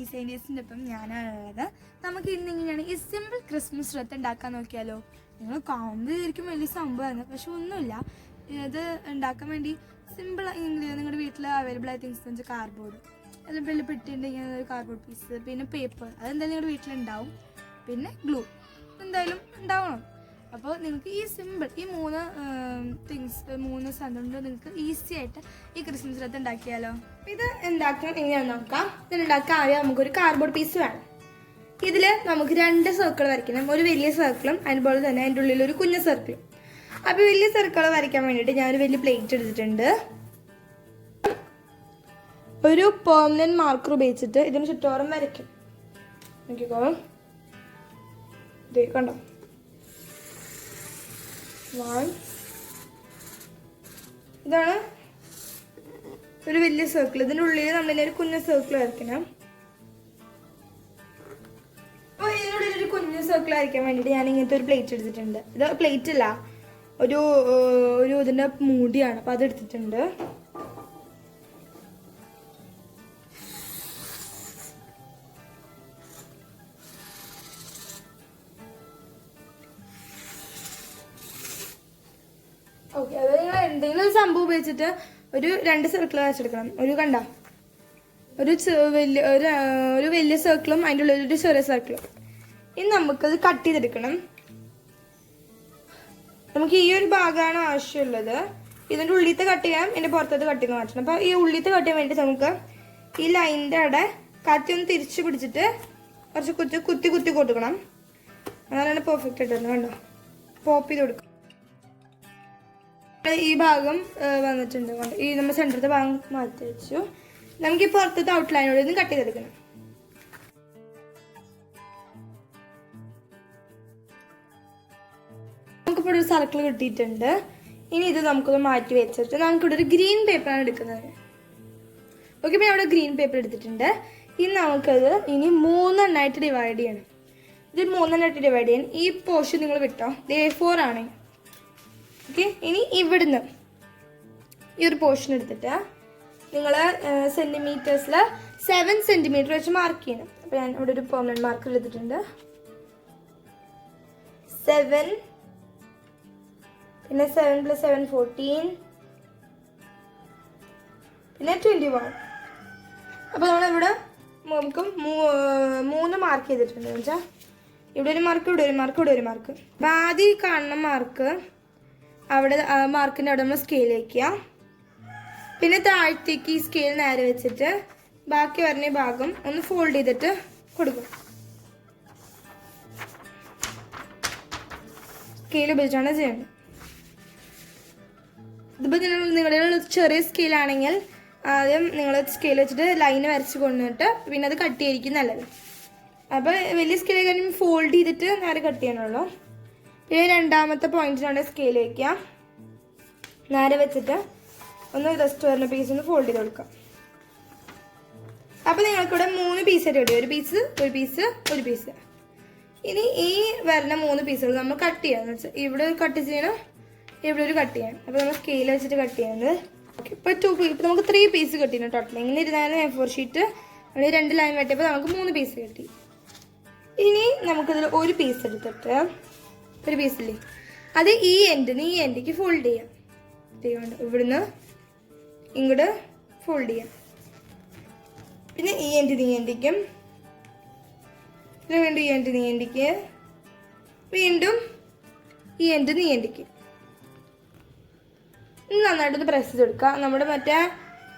ഡിസൈനേഴ്സിൻ്റെ ഒപ്പം ഞാനാണുള്ളത്. നമുക്ക് ഇന്നിങ്ങനെയാണ് ഈ സിമ്പിൾ ക്രിസ്മസ് റെത്ത് ഉണ്ടാക്കാൻ നോക്കിയാലോ. നിങ്ങൾ കാണുമ്പോൾ വിചാരിക്കും വലിയ സംഭവമാണ്, പക്ഷെ ഒന്നുമില്ല. ഇത് ഉണ്ടാക്കാൻ വേണ്ടി സിമ്പിൾ നിങ്ങളുടെ വീട്ടിൽ അവൈലബിൾ ആയ തിങ്സ് എന്ന് വെച്ചാൽ കാർഡ്ബോർഡ്, അല്ലെങ്കിൽ വലിയ പെട്ടിയുണ്ടെങ്കിൽ കാർഡ്ബോർഡ് പീസ്, പിന്നെ പേപ്പർ, അതെന്തായാലും നിങ്ങളുടെ വീട്ടിലുണ്ടാവും, പിന്നെ ഗ്ലൂ എന്തായാലും ഉണ്ടാവണം. അപ്പോൾ നിങ്ങൾക്ക് ഈ സിമ്പിൾ ഈ മൂന്ന് സാധനം കൊണ്ട് നിങ്ങൾക്ക് ഈസി ആയിട്ട് ഈ ക്രിസ്മസ് റെത്ത് ഉണ്ടാക്കിയാലോ. ഇത് ഉണ്ടാക്കാൻ എങ്ങനെയാണെന്ന് നോക്കാം. ഇതിനുണ്ടാക്കാൻ ആദ്യം നമുക്കൊരു കാർഡ്ബോർഡ് പീസ് വേണം. ഇതിൽ നമുക്ക് 2 സർക്കിൾ വരയ്ക്കണം, ഒരു വലിയ സർക്കിളും അതുപോലെ തന്നെ അതിൻ്റെ ഉള്ളിൽ ഒരു കുഞ്ഞു സർക്കിളും. അപ്പോൾ വലിയ സർക്കിൾ വരയ്ക്കാൻ വേണ്ടിയിട്ട് ഞാനൊരു വലിയ പ്ലേറ്റ് എടുത്തിട്ടുണ്ട്. ഒരു പെർമനന്റ് മാർക്കർ ഉപയോഗിച്ചിട്ട് ഇതിന് ചുറ്റോറും വരയ്ക്കും. നോക്കിക്കോ, കണ്ടോ, 1 ഇതാണ് ഒരു വലിയ സർക്കിൾ. ഇതിൻ്റെ ഉള്ളിൽ നമ്മളിങ്ങനെ ഒരു കുഞ്ഞു സർക്കിൾ വരയ്ക്കണം. അപ്പോൾ ഇതിനുള്ളിൽ ഒരു കുഞ്ഞു സർക്കിൾ വരയ്ക്കാൻ വേണ്ടിയിട്ട് ഞാൻ ഇങ്ങനത്തെ ഒരു പ്ലേറ്റ് എടുത്തിട്ടുണ്ട്. ഇത് പ്ലേറ്റ് അല്ല, ഒരു ഇതിൻ്റെ മൂടിയാണ്. അപ്പോൾ അതെടുത്തിട്ടുണ്ട്. ഓക്കെ, അത് നിങ്ങൾ എന്തെങ്കിലും ഒരു സംഭവം ഉപയോഗിച്ചിട്ട് ഒരു 2 സർക്കിൾ വരച്ചെടുക്കണം. ഒരു വലിയ സർക്കിളും അതിൻ്റെ ഉള്ളിൽ ഒരു ചെറിയ സർക്കിളും. ഇനി നമുക്കത് കട്ട് ചെയ്തെടുക്കണം. നമുക്ക് ഈ ഒരു ഭാഗമാണ് ആവശ്യമുള്ളത്. ഇതിൻ്റെ ഉള്ളിലത്തെ കട്ട് ചെയ്യാം, ഇതിൻ്റെ പുറത്തത്തെ കട്ട് ചെയ്യാൻ മാറ്റണം. അപ്പോൾ ഈ ഉള്ളിലത്തെ കട്ട് ചെയ്യാൻ വേണ്ടി നമുക്ക് ഈ ലൈനിൻ്റെ അവിടെ കത്തി ഒന്ന് തിരിച്ച് പിടിച്ചിട്ട് കുറച്ച് കുത്തി കൊടുക്കണം. അതാണ് പെർഫെക്റ്റ് ആയിട്ട് വരുന്നത്. കണ്ടോ, പോപ്പ് ചെയ്ത് കൊടുക്കും. ഈ ഭാഗം വന്നിട്ടുണ്ട്. ഈ നമ്മൾ സെൻറ്ററത്തെ ഭാഗം മാറ്റി വെച്ചു. നമുക്ക് ഈ പുറത്തത്തെ ഔട്ട്ലൈനോട് നിന്ന് കട്ട് ചെയ്തെടുക്കണം. നമുക്കിപ്പോൾ ഒരു സർക്കിൾ കിട്ടിയിട്ടുണ്ട്. ഇനി ഇത് നമുക്കൊന്ന് മാറ്റി വെച്ചിട്ട് നമുക്കിവിടെ ഒരു ഗ്രീൻ പേപ്പറാണ് എടുക്കുന്നത്. ഓക്കെ, പിന്നെ അവിടെ ഗ്രീൻ പേപ്പർ എടുത്തിട്ടുണ്ട്. ഇനി നമുക്കത് 3 എണ്ണമായിട്ട് ഡിവൈഡ് ചെയ്യണം. ഇത് 3 എണ്ണമായിട്ട് ഡിവൈഡ് ചെയ്യാൻ ഈ പോർഷൻ നിങ്ങൾ വിട്ടോ, A4 ആണ്. ഓക്കെ, ഇനി ഇവിടുന്ന് ഈ ഒരു പോർഷൻ എടുത്തിട്ട് നിങ്ങൾ സെൻറ്റിമീറ്റേഴ്സിൽ 7 സെൻറ്റിമീറ്റർ വെച്ച് മാർക്ക് ചെയ്യണം. അപ്പോൾ ഞാൻ ഇവിടെ ഒരു പെർമനന്റ് മാർക്കർ എടുത്തിട്ടുണ്ട്. 7, പിന്നെ 7 + 7 14, പിന്നെ 21. അപ്പോൾ നമ്മളിവിടെ നമുക്ക് 3 മാർക്ക് ചെയ്തിട്ടുണ്ട്. എന്ന് വെച്ചാൽ ഇവിടെ ഒരു മാർക്ക്, ഇവിടെ ഒരു മാർക്ക്, ഇവിടെ ഒരു മാർക്ക്. അപ്പോൾ ആദ്യം കാണുന്ന മാർക്ക് അവിടെ മാർക്കിൻ്റെ അവിടെ നമ്മൾ സ്കെയിൽ വയ്ക്കുക. പിന്നെ താഴത്തേക്ക് ഈ സ്കെയിൽ നേരെ വെച്ചിട്ട് ബാക്കി വരുന്ന ഭാഗം ഒന്ന് ഫോൾഡ് ചെയ്തിട്ട് കൊടുക്കും. സ്കെയിൽ ഉപയോഗിച്ചാണ് ചെയ്യുന്നത്. ഇതിപ്പോൾ നിങ്ങളുടെ ചെറിയ സ്കെയിലാണെങ്കിൽ ആദ്യം നിങ്ങൾ സ്കെയിൽ വെച്ചിട്ട് ലൈന് വരച്ച് കൊണ്ടുവന്നിട്ട് പിന്നെ അത് കട്ട് ചെയ്തിരിക്കും നല്ലത്. അപ്പോൾ വലിയ സ്കെയിൽ കഴിഞ്ഞ് ഫോൾഡ് ചെയ്തിട്ട് നേരെ കട്ട് ചെയ്യണമല്ലോ. പിന്നെ രണ്ടാമത്തെ പോയിന്റിനാണ് സ്കെയിൽ വയ്ക്കുക. നേരെ വെച്ചിട്ട് ഒന്ന് റെസ്റ്റ് വരുന്ന പീസ് ഒന്ന് ഫോൾഡ് ചെയ്ത് കൊടുക്കാം. അപ്പോൾ നിങ്ങൾക്കിവിടെ 3 പീസായിട്ട് കിട്ടും. ഒരു പീസ്. ഇനി ഈ വരുന്ന 3 പീസുകൾ നമ്മൾ കട്ട് ചെയ്യാന്ന് വെച്ചാൽ ഇവിടെ ഒരു കട്ട് ചെയ്യണം, ഇവിടെ ഒരു കട്ട് ചെയ്യണം. അപ്പോൾ നമ്മൾ സ്കെയിൽ വെച്ചിട്ട് കട്ട് ചെയ്യുന്നത്. ഓക്കെ, ഇപ്പോൾ നമുക്ക് 3 പീസ് കിട്ടിയിരുന്നു ടോട്ടൽ. ഇങ്ങനെ ഇരുന്നാലും A4 ഷീറ്റ് 2 ലൈൻ വെട്ടിയപ്പോൾ നമുക്ക് 3 പീസ് കിട്ടി. ഇനി നമുക്കിതിൽ ഒരു പീസ് എടുത്തിട്ട് ഒരു പീസില്ലേ, അത് ഈ എൻഡിക്ക് ഫോൾഡ് ചെയ്യാം. ഇവിടുന്ന് ഇങ്ങോട്ട് ഫോൾഡ് ചെയ്യാം. പിന്നെ ഈ എൻഡിക്കും വീണ്ടും ഈ എൻഡിക്ക് വീണ്ടും ഈ എൻഡിക്ക് നന്നായിട്ടൊന്ന് പ്രസ് ചെയ്ത് കൊടുക്കുക. നമ്മുടെ മറ്റേ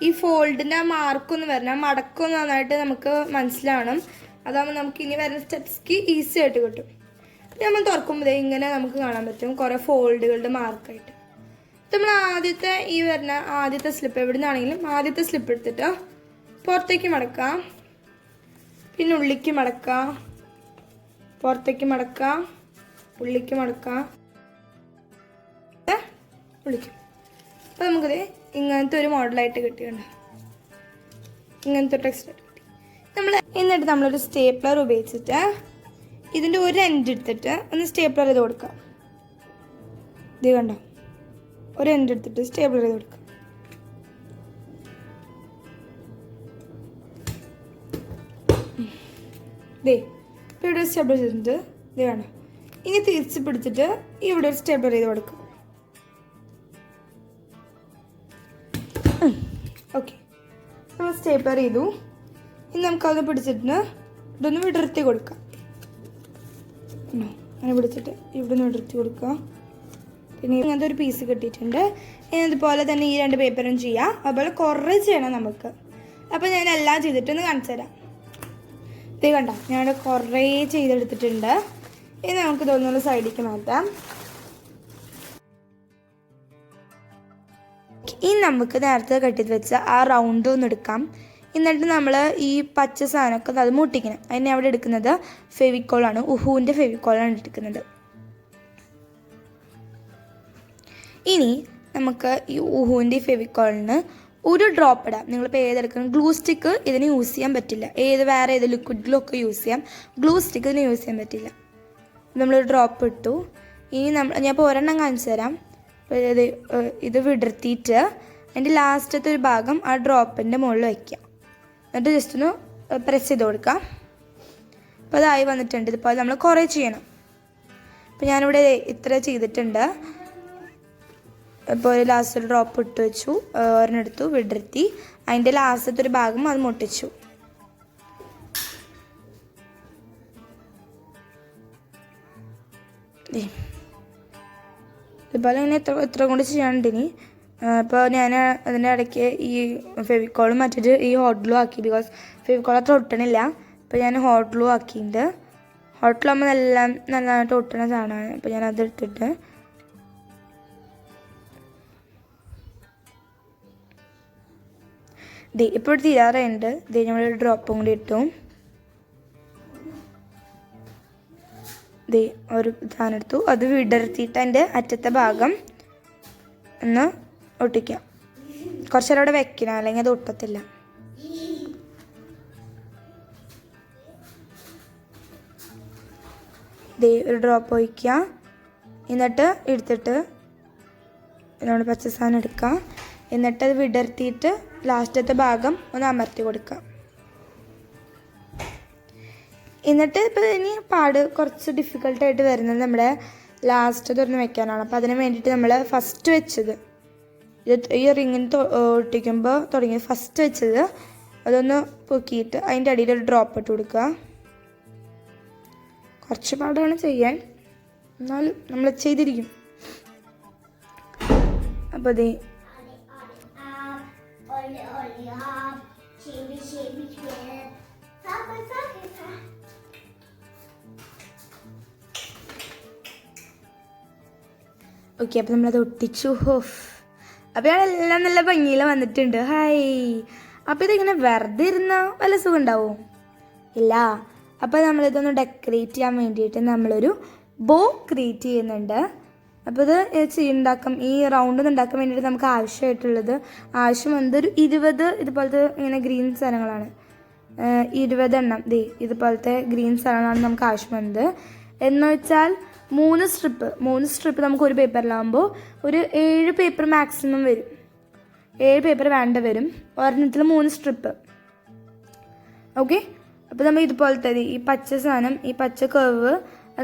ഈ ഫോൾഡിൻ്റെ ആ മാർക്കൊന്ന് വരണം, മടക്കൊന്ന് നന്നായിട്ട് നമുക്ക് മനസ്സിലാവണം. അതാകുമ്പോൾ നമുക്ക് ഇനി വരുന്ന സ്റ്റെപ്സ്ക്ക് ഈസി ആയിട്ട് കിട്ടും. നമ്മൾ തുറക്കുമ്പോൾ ഇങ്ങനെ നമുക്ക് കാണാൻ പറ്റും കുറേ ഫോൾഡുകളുടെ മാർക്കായിട്ട്. നമ്മൾ ആദ്യത്തെ സ്ലിപ്പ് എവിടെ നിന്നാണെങ്കിലും ആദ്യത്തെ സ്ലിപ്പ് എടുത്തിട്ട് പുറത്തേക്ക് മടക്കാം, പിന്നെ ഉള്ളിക്ക് മടക്കാം, പുറത്തേക്ക് മടക്കാം, ഉള്ളിക്ക് മടക്കാം, ഉള്ളിക്ക്. അപ്പോൾ നമുക്കത് ഇങ്ങനത്തെ ഒരു മോഡലായിട്ട് കിട്ടിയുണ്ട്. ഇങ്ങനത്തെ ടെക്സ്റ്റ് കിട്ടി. എന്നിട്ട് നമ്മളൊരു സ്റ്റേപ്ലർ ഉപയോഗിച്ചിട്ട് ഇതിൻ്റെ ഒരു എൻഡ് എടുത്തിട്ട് ഒന്ന് സ്റ്റേപ്ലർ ചെയ്ത് കൊടുക്കാം. ഇത് കണ്ടോ, ഒരു എൻഡ് എടുത്തിട്ട് സ്റ്റേപ്ലർ ചെയ്ത് കൊടുക്കാം. ദേ ഇപ്പോൾ ഇവിടെ സ്റ്റെബിൾ ചെയ്തിട്ട് ഇത് വേണം. ഇനി തിരിച്ച് പിടിച്ചിട്ട് ഇവിടെ ഒരു സ്റ്റെബിൾ ചെയ്ത് കൊടുക്കും. ഓക്കെ, നമ്മൾ സ്റ്റേപ്പർ ചെയ്തു. ഇനി നമുക്കത് പിടിച്ചിട്ട് ഇതൊന്ന് വിടർത്തി കൊടുക്കാം. അങ്ങനെ പിടിച്ചിട്ട് ഇവിടെ നിന്ന് വിടർത്തി കൊടുക്കുക. പിന്നെ ഇങ്ങനത്തെ ഒരു പീസ് കിട്ടിയിട്ടുണ്ട്. ഇനി അതുപോലെ തന്നെ ഈ 2 പേപ്പറും ചെയ്യാം. അതുപോലെ കുറേ ചെയ്യണം നമുക്ക്. അപ്പോൾ ഞാൻ എല്ലാം ചെയ്തിട്ടൊന്ന് കാണിച്ചു തരാം. ഇത് കണ്ടോ, ഞാനിവിടെ കുറേ ചെയ്തെടുത്തിട്ടുണ്ട്. ഇനി നമുക്ക് ഇതൊന്നുള്ള സൈഡിലേക്ക് മാറ്റാം. ഇനി നമുക്ക് നേരത്തെ കെട്ടി വെച്ച ആ റൗണ്ട് ഒന്ന് എടുക്കാം. എന്നിട്ട് നമ്മൾ ഈ പച്ച സാധനമൊക്കെ അത് മുട്ടിക്കണം. അതിനെ അവിടെ എടുക്കുന്നത് ഫെവിക്കോളാണ്, ഉഹുവിൻ്റെ ഫെവിക്കോളാണ് എടുക്കുന്നത്. ഇനി നമുക്ക് ഈ ഉഹുവിൻ്റെ ഫെവിക്കോളിന് ഒരു ഡ്രോപ്പ് ഇടാം. നിങ്ങളിപ്പോൾ ഏതെടുക്കണം. ഗ്ലൂ സ്റ്റിക്ക് ഇതിന് യൂസ് ചെയ്യാൻ പറ്റില്ല. വേറെ ഏത് ലിക്വിഡ് ഗ്ലൂ ഒക്കെ യൂസ് ചെയ്യാം. ഗ്ലൂ സ്റ്റിക്ക് ഇതിന് യൂസ് ചെയ്യാൻ പറ്റില്ല. നമ്മളൊരു ഡ്രോപ്പ് ഇട്ടു. ഇനി ഞാൻ ഇപ്പോൾ ഒരെണ്ണം കാണിച്ചു തരാം. ഇത് വിടർത്തിയിട്ട് അതിൻ്റെ ലാസ്റ്റത്തെ ഒരു ഭാഗം ആ ഡ്രോപ്പിൻ്റെ മുകളിൽ വയ്ക്കാം. എന്നിട്ട് ജസ്റ്റ് ഒന്ന് പ്രസ് ചെയ്ത് കൊടുക്കാം. അപ്പോൾ അതായി വന്നിട്ടുണ്ട്. ഇതിപ്പോൾ നമ്മൾ കുറേ ചെയ്യണം. അപ്പോൾ ഞാനിവിടെ ഇത്ര ചെയ്തിട്ടുണ്ട്. ഇപ്പോൾ ഒരു ലാസ്റ്റ് ഒരു ഡ്രോപ്പ് ഇട്ട് വെച്ചു, ഒരെണ്ണെടുത്തു, വിടർത്തി അതിൻ്റെ ലാസ്റ്റത്തെ ഒരു ഭാഗം അത് മുട്ടിച്ചു. ഇതുപോലെ ഇങ്ങനെ എത്ര കൊണ്ട് ചെയ്യാനുണ്ടിനി. അപ്പോൾ ഞാൻ അതിൻ്റെ ഇടയ്ക്ക് ഈ ഫെവിക്കോളും മറ്റൊരു ഈ ഹോട്ട് ഗ്ലൂ ആക്കി. ബിക്കോസ് ഫെവിക്കോൾ അത്ര ഒട്ടണില്ല. അപ്പോൾ ഞാൻ ഹോട്ട് ഗ്ലൂ ആക്കിയിട്ടുണ്ട്. ഹോട്ട് ഗ്ലൂ ആകുമ്പോൾ നല്ലതായിട്ട് ഒട്ടണ സാധനമാണ്. അപ്പോൾ ഞാൻ അതെടുത്തിട്ട് ഇപ്പോൾ തീരാറുണ്ട്. നമ്മളൊരു ഡ്രോപ്പും കൂടി ഇട്ടു. ഒരു സാധനം എടുത്തു, അത് വിടർത്തിയിട്ട് അതിൻ്റെ അറ്റത്തെ ഭാഗം ഒന്ന് ഒട്ടിക്കാം. കുറച്ച് നേരം അവിടെ വെക്കണം, അല്ലെങ്കിൽ അത് ഒട്ടത്തില്ല. ഒരു ഡ്രോപ്പ് ഒഴിക്കുക. എന്നിട്ട് എടുത്തിട്ട് നമ്മൾ പച്ച സാധനം എടുക്കുക. എന്നിട്ട് അത് വിടർത്തിയിട്ട് ലാസ്റ്റത്തെ ഭാഗം ഒന്ന് അമർത്തി കൊടുക്കുക. എന്നിട്ട് ഇപ്പോൾ ഇനി കുറച്ച് ഡിഫിക്കൽട്ടായിട്ട് വരുന്നത് നമ്മുടെ ലാസ്റ്റ് തുറന്ന് വെക്കാനാണ്. അപ്പോൾ അതിന് വേണ്ടിയിട്ട് നമ്മൾ ഫസ്റ്റ് വെച്ചത് ഈ റിങ്ങിന് ഒട്ടിക്കുമ്പോൾ തുടങ്ങിയത് ഫസ്റ്റ് വെച്ചത് അതൊന്ന് പൊക്കിയിട്ട് അതിൻ്റെ അടിയിൽ ഒരു ഡ്രോപ്പ് ഇട്ട് കൊടുക്കുക. കുറച്ച് പാടാണ് ചെയ്യാൻ, എന്നാലും നമ്മൾ ചെയ്തിരിക്കും. അപ്പോൾ അതേ ഓക്കെ. അപ്പോൾ നമ്മളത് ഒട്ടിച്ചു. അപ്പോൾ എല്ലാം നല്ല ഭംഗിയിൽ വന്നിട്ടുണ്ട്. ഹായ്. അപ്പോൾ ഇതിങ്ങനെ വെറുതെ ഇരുന്നാൽ വല്ല സുഖം ഉണ്ടാവും? ഇല്ല. അപ്പോൾ നമ്മളിതൊന്ന് ഡെക്കറേറ്റ് ചെയ്യാൻ വേണ്ടിയിട്ട് നമ്മളൊരു ബോ ക്രിയേറ്റ് ചെയ്യുന്നുണ്ട്. അപ്പോൾ ഇത് ഉണ്ടാക്കാം. ഈ റൗണ്ട് ഉണ്ടാക്കാൻ വേണ്ടിയിട്ട് നമുക്ക് ആവശ്യം വന്നത് ഒരു 20 ഇതുപോലത്തെ ഇങ്ങനെ ഗ്രീൻ സാധനങ്ങളാണ്. 20 എണ്ണം ഇതുപോലത്തെ ഗ്രീൻ സാധനങ്ങളാണ് നമുക്ക് ആവശ്യം വന്നത്. എന്ന് വെച്ചാൽ 3 സ്ട്രിപ്പ് നമുക്ക് ഒരു പേപ്പറിലാകുമ്പോൾ ഒരു 7 പേപ്പർ മാക്സിമം വരും. 7 പേപ്പർ വേണ്ട വരും. ഒരെണ്ണത്തിൽ 3 സ്ട്രിപ്പ്. ഓക്കെ. അപ്പോൾ നമ്മൾ ഇതുപോലത്തെ ഈ പച്ച സാധനം, ഈ പച്ച കർവ്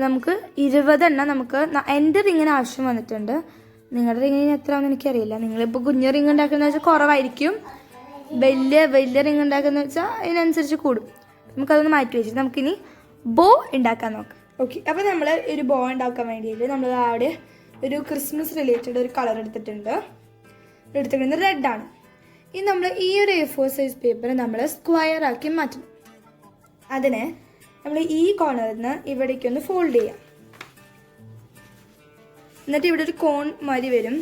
നമുക്ക് 20 എണ്ണം നമുക്ക് എൻ്റെ റിങ്ങിന് ആവശ്യം വന്നിട്ടുണ്ട്. നിങ്ങളുടെ റിങ്ങിന് എത്രയാണെന്ന് എനിക്കറിയില്ല. നിങ്ങളിപ്പോൾ കുഞ്ഞു റിങ് ഉണ്ടാക്കുന്ന വെച്ചാൽ കുറവായിരിക്കും. വലിയ റിങ് ഉണ്ടാക്കുന്ന വെച്ചാൽ അതിനനുസരിച്ച് കൂടും. നമുക്കതൊന്ന് മാറ്റി വെച്ചിട്ട് നമുക്കിനി ബോ ഉണ്ടാക്കാൻ നോക്കാം. ഓക്കെ. അപ്പോൾ നമ്മൾ ഒരു ബോ ഉണ്ടാക്കാൻ വേണ്ടിയിട്ട് നമ്മൾ അവിടെ ഒരു ക്രിസ്മസ് റിലേറ്റഡ് ഒരു കളർ എടുത്തിട്ടുണ്ട് റെഡാണ്. ഇനി നമ്മൾ ഈ ഒരു A4 സൈസ് പേപ്പർ നമ്മൾ സ്ക്വയർ ആക്കി മാറ്റണം. അതിന് നമ്മൾ ഈ കോർണറിൽ നിന്ന് ഇവിടേക്കൊന്ന് ഫോൾഡ് ചെയ്യാം. എന്നിട്ട് ഇവിടെ ഒരു കോൺ മാതിരി വരും.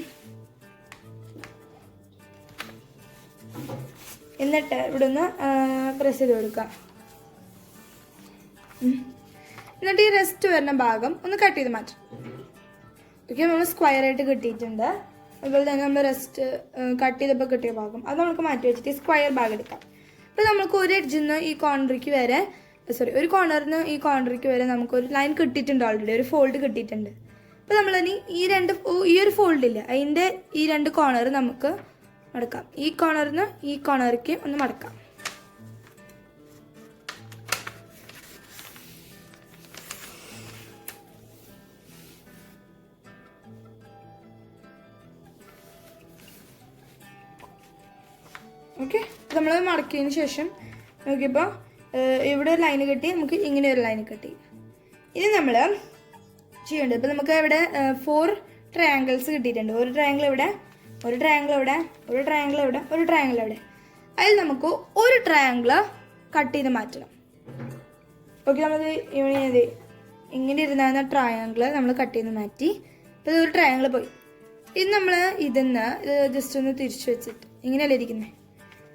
എന്നിട്ട് ഇവിടെ ഒന്ന് പ്രസ് ചെയ്ത് കൊടുക്കാം. എന്നിട്ട് ഈ റെസ്റ്റ് വരുന്ന ഭാഗം ഒന്ന് കട്ട് ചെയ്ത് മാറ്റാം. ഓക്കെ. നമ്മൾ സ്ക്വയർ ആയിട്ട് കിട്ടിയിട്ടുണ്ട്. അതുപോലെ തന്നെ നമ്മൾ റെസ്റ്റ് കട്ട് ചെയ്തപ്പോൾ കിട്ടിയ ഭാഗം അത് നമുക്ക് മാറ്റി വെച്ചിട്ട് സ്ക്വയർ ഭാഗം എടുക്കാം. അപ്പോൾ നമുക്ക് ഒരു എഡ്ജിൽ നിന്ന് ഈ കോർണറിലേക്ക് വരെ ഒരു കോർണറിൽ നിന്ന് ഈ കോർണറിലേക്ക് വരെ നമുക്കൊരു ലൈൻ കിട്ടിയിട്ടുണ്ട്. ഓൾറെഡി ഒരു ഫോൾഡ് കിട്ടിയിട്ടുണ്ട്. അപ്പോൾ നമ്മളിനി ഈ ഒരു ഫോൾഡില്ല, അതിൻ്റെ ഈ 2 കോർണർ നമുക്ക് മടക്കാം. ഈ കോർണറിൽ നിന്ന് ഈ കോർണറിലേക്ക് ഒന്ന് മടക്കാം. ഓക്കെ, നമ്മൾ മടക്കിയതിന് ശേഷം നോക്കിയപ്പോൾ ഇവിടെ ഒരു ലൈന് കെട്ടി, നമുക്ക് ഇങ്ങനെ ഒരു ലൈന് കെട്ടി. ഇനി നമ്മൾ ചെയ്യേണ്ടത്, ഇപ്പോൾ നമുക്ക് ഇവിടെ 4 ട്രയാങ്കിൾസ് കിട്ടിയിട്ടുണ്ട്. ഒരു ട്രയാങ്കിൾ ഇവിടെ, ഒരു ട്രയാങ്കിൾ ഇവിടെ, ഒരു ട്രയാങ്കിൾ ഇവിടെ, ഒരു ട്രയാങ്കിൾ ഇവിടെ. അതിൽ നമുക്ക് ഒരു ട്രയാങ്കിൾ കട്ട് ചെയ്ത് മാറ്റണം. ഓക്കെ, നമ്മളത് ഇങ്ങനെ ഇരുന്ന ട്രയാങ്കിൾ നമ്മൾ കട്ട് ചെയ്ത് മാറ്റി. അപ്പോൾ ഇതൊരു ട്രയാങ്കിൾ പോയി. ഇത് നമ്മൾ ഇതിന്ന് ജസ്റ്റ് ഒന്ന് തിരിച്ചു വെച്ചിട്ട് ഇങ്ങനെയല്ലേ ഇരിക്കുന്നത്,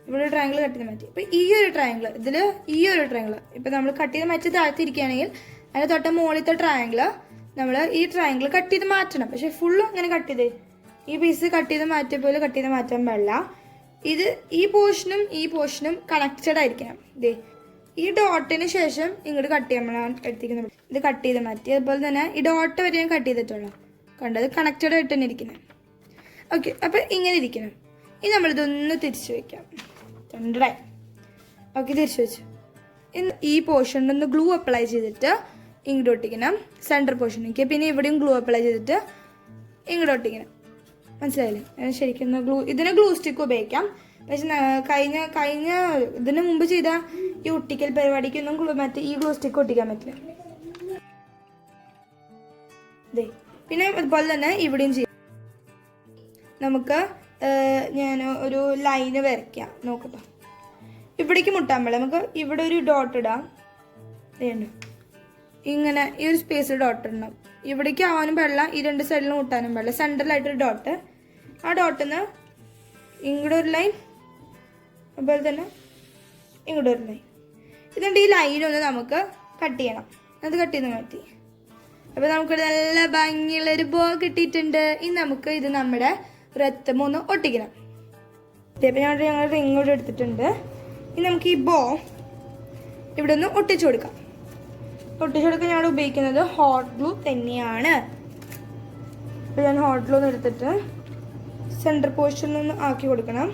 ഇവിടെ ഒരു ട്രയാങ്കിൾ കട്ട് ചെയ്ത് മാറ്റി. അപ്പോൾ ഈ ഒരു ട്രയാങ്കിൾ, ഇതിൽ ഈ ഒരു ട്രയാങ്കിൾ ഇപ്പോൾ നമ്മൾ കട്ട് ചെയ്ത് മാറ്റി താഴ്ത്തിരിക്കുകയാണെങ്കിൽ അതിന് തൊട്ട മുകളിലത്തെ ട്രയാങ്കിൾ നമ്മൾ ഈ ട്രയാങ്കിൾ കട്ട് ചെയ്ത് മാറ്റണം. പക്ഷേ ഫുള്ളും അങ്ങനെ കട്ട് ചെയ്ത് ഈ പീസ് കട്ട് ചെയ്ത് മാറ്റിയ പോലെ കട്ട് ചെയ്ത് മാറ്റാൻ പാടില്ല. ഇത് ഈ പോർഷനും കണക്റ്റഡ് ആയിരിക്കണം. ഇതേ ഈ ഡോട്ടിന് ശേഷം ഇങ്ങോട്ട് കട്ട് ചെയ്യാൻ എടുത്തിരിക്കുന്നത്. ഇത് കട്ട് ചെയ്ത് മാറ്റി. അതുപോലെ തന്നെ ഈ ഡോട്ട് വരെ ഞാൻ കട്ട് ചെയ്തിട്ടുള്ളൂ. കണ്ടത് കണക്റ്റഡ് ആയിട്ട് തന്നെ ഇരിക്കുന്നത്. ഓക്കെ, അപ്പോൾ ഇങ്ങനെ ഇരിക്കണം. ഇനി നമ്മളിതൊന്ന് തിരിച്ചു വയ്ക്കാം. രണ്ടായി. ഓക്കെ, തിരിച്ചു വെച്ചു. ഈ പോർഷനിലൊന്ന് ഗ്ലൂ അപ്ലൈ ചെയ്തിട്ട് ഇങ്ങോട്ട് ഒട്ടിക്കണം. സെൻറ്റർ പോർഷനിലേക്ക്. പിന്നെ ഇവിടെയും ഗ്ലൂ അപ്ലൈ ചെയ്തിട്ട് ഇങ്ങോട്ട് ഒട്ടിക്കണം. മനസ്സിലായില്ലേ? ശരിക്കും ഇതിന് ഗ്ലൂ സ്റ്റിക്ക് ഉപയോഗിക്കാം. പക്ഷെ കഴിഞ്ഞ ഇതിന് മുമ്പ് ചെയ്ത ഈ ഒട്ടിക്കൽ പരിപാടിക്കൊന്നും ഈ ഗ്ലൂ സ്റ്റിക്ക് ഒട്ടിക്കാൻ പറ്റില്ല. ഇതേ പിന്നെ അതുപോലെ തന്നെ ഇവിടെയും ചെയ്യാം. നമുക്ക് ഞാൻ ഒരു ലൈന് വരയ്ക്കാം. നോക്കട്ടോ, ഇവിടേക്ക് മുട്ടാൻ പാടില്ല. നമുക്ക് ഇവിടെ ഒരു ഡോട്ട് ഇടാം. വേണ്ട, ഇങ്ങനെ ഈ ഒരു സ്പേസ് ഡോട്ട് ഇടണം. ഇവിടേക്ക് ആവാനും പാടില്ല, ഈ 2 സൈഡിലും മുട്ടാനും പാടില്ല. സെൻറ്ററിലായിട്ടൊരു ഡോട്ട്. ആ ഡോട്ടിൽ നിന്ന് ഇങ്ങോട്ട് ഒരു ലൈൻ, അതുപോലെ തന്നെ ഇങ്ങോട്ട് ഒരു ലൈൻ. എന്നിട്ട് ഈ ലൈനൊന്ന് നമുക്ക് കട്ട് ചെയ്യണം. അത് കട്ട് ചെയ്ത് മാറ്റി. അപ്പോൾ നമുക്കിവിടെ നല്ല ഭംഗിയുള്ളൊരു ബോ കിട്ടിയിട്ടുണ്ട്. ഇനി നമുക്ക് ഇത് നമ്മുടെ വൃത്തം ഒന്ന് ഒട്ടിക്കണം. അപ്പോൾ ഞങ്ങൾ റിങ്ങോട്ട് എടുത്തിട്ടുണ്ട്. ഇനി നമുക്ക് ഈ ബോ ഇവിടെ ഒന്ന് ഒട്ടിച്ചു കൊടുക്കാം. ഞങ്ങൾ ഉപയോഗിക്കുന്നത് ഹോട്ട് ഗ്ലൂ തന്നെയാണ്. അപ്പോൾ ഞാൻ ഹോട്ട് ഗ്ലൂ എടുത്തിട്ട് സെൻറ്റർ പോർഷനിലൊന്ന് ആക്കി കൊടുക്കണം.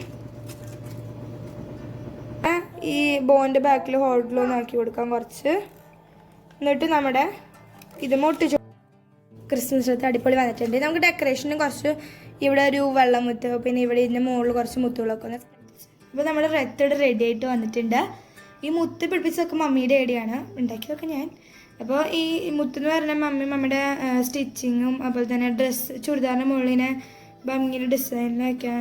ഈ ബോൻ്റെ ബാക്കിൽ ഹോട്ട് ഗ്ലൂ ഒന്ന് ആക്കി കൊടുക്കാം കുറച്ച്. എന്നിട്ട് നമ്മുടെ ഇത് ഒട്ടിച്ചു. ക്രിസ്മസ് ട്രീ അടിപൊളി വന്നിട്ടുണ്ട്. നമുക്ക് ഡെക്കറേഷന് കുറച്ച് ഇവിടെ ഒരു വെള്ളം മുത്ത്, പിന്നെ ഇവിടെ ഇതിൻ്റെ മുകളിൽ കുറച്ച് മുത്തുകളൊക്കെ ഒന്ന്. അപ്പോൾ നമ്മുടെ റെത്ത് റെഡി ആയിട്ട് വന്നിട്ടുണ്ട്. ഈ മുത്ത് പിടിപ്പിച്ചതൊക്കെ മമ്മിയുടെ ഐഡിയാണ്, ഉണ്ടാക്കിയതൊക്കെ ഞാൻ. അപ്പോൾ ഈ മുത്തെന്ന് പറഞ്ഞാൽ മമ്മിയുടെ സ്റ്റിച്ചിങ്ങും അതുപോലെ തന്നെ ചുരിദാറിൻ്റെ മുകളിനെ ഭംഗിയിൽ ഡിസൈനിലൊക്കെ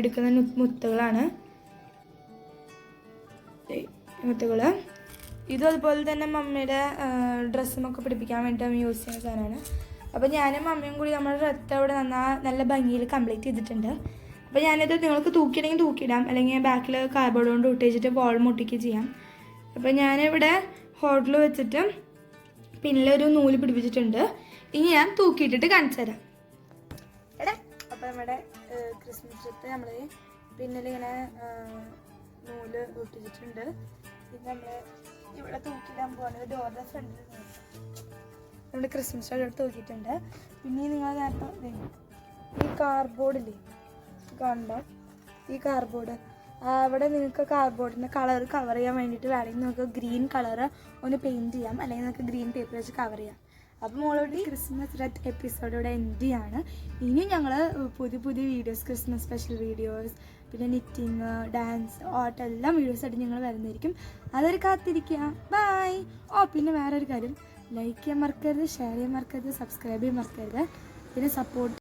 എടുക്കുന്ന മുത്തുകളാണ് മുത്തുകൾ. ഇതും അതുപോലെ തന്നെ മമ്മിയുടെ ഡ്രസ്സുമൊക്കെ പിടിപ്പിക്കാൻ വേണ്ടിയിട്ട് യൂസ് ചെയ്യുന്ന സാധനമാണ്. അപ്പോൾ ഞാനും മമ്മിയും കൂടി നമ്മുടെ റെത്ത് അവിടെ നല്ല ഭംഗിയിൽ കംപ്ലീറ്റ് ചെയ്തിട്ടുണ്ട്. അപ്പോൾ ഞാനിത് നിങ്ങൾക്ക് തൂക്കിയിടെങ്കിൽ തൂക്കിയിടാം, അല്ലെങ്കിൽ ബാക്കിൽ കാർഡ്ബോർഡ് കൊണ്ട് ഒട്ടിച്ചിട്ട് ബോൾ മുട്ടിക്ക് ചെയ്യാം. അപ്പോൾ ഞാനിവിടെ ഹോട്ടൽ വെച്ചിട്ട് പിന്നിലൊരു നൂല് പിടിപ്പിച്ചിട്ടുണ്ട്. ഇനി ഞാൻ തൂക്കിയിട്ടിട്ട് കാണിച്ചു തരാം. അപ്പോൾ നമ്മുടെ ക്രിസ്മസ് ട്രീ നമ്മൾ പിന്നിലിങ്ങനെ നൂല് ഒട്ടിച്ചിട്ടുണ്ട്. ഇത് നമ്മൾ ഇവിടെ തൂക്കിയിടാൻ പോകുന്നത് ഡോറിൻ്റെ ഫ്രണ്ടിൽ നമ്മുടെ ക്രിസ്മസ് ട്രീ തൂക്കിയിട്ടുണ്ട്. പിന്നെ നിങ്ങൾ നേരത്തെ ഈ കാർഡ്ബോർഡില്ലേ കണ്ടോ, ഈ കാർഡ്ബോർഡ് അവിടെ നിങ്ങൾക്ക് കാർഡ്ബോർഡിൻ്റെ കളർ കവർ ചെയ്യാൻ വേണ്ടിയിട്ട് വേണമെങ്കിൽ നിങ്ങൾക്ക് ഗ്രീൻ കളർ ഒന്ന് പെയിൻറ്റ് ചെയ്യാം, അല്ലെങ്കിൽ നിങ്ങൾക്ക് ഗ്രീൻ പേപ്പർ വെച്ച് കവർ ചെയ്യാം. അപ്പോൾ മോളോട് ക്രിസ്മസ് റെത്ത് എപ്പിസോഡ് ഇവിടെ എൻഡ് ചെയ്യാണ്. ഇനിയും ഞങ്ങൾ പുതിയ വീഡിയോസ്, ക്രിസ്മസ് സ്പെഷ്യൽ വീഡിയോസ്, പിന്നെ നിറ്റിങ്, ഡാൻസ്, ആർട്ട് എല്ലാം വീഡിയോസായിട്ട് ഞങ്ങൾ വരുന്നതായിരിക്കും. അതൊരു കാത്തിരിക്കുക. ബൈ. പിന്നെ വേറൊരു കാര്യം, ലൈക്ക് ചെയ്യാൻ മറക്കരുത്, ഷെയർ ചെയ്യാൻ മറക്കരുത്, സബ്സ്ക്രൈബ് ചെയ്യാൻ മറക്കരുത്. പിന്നെ സപ്പോർട്ട്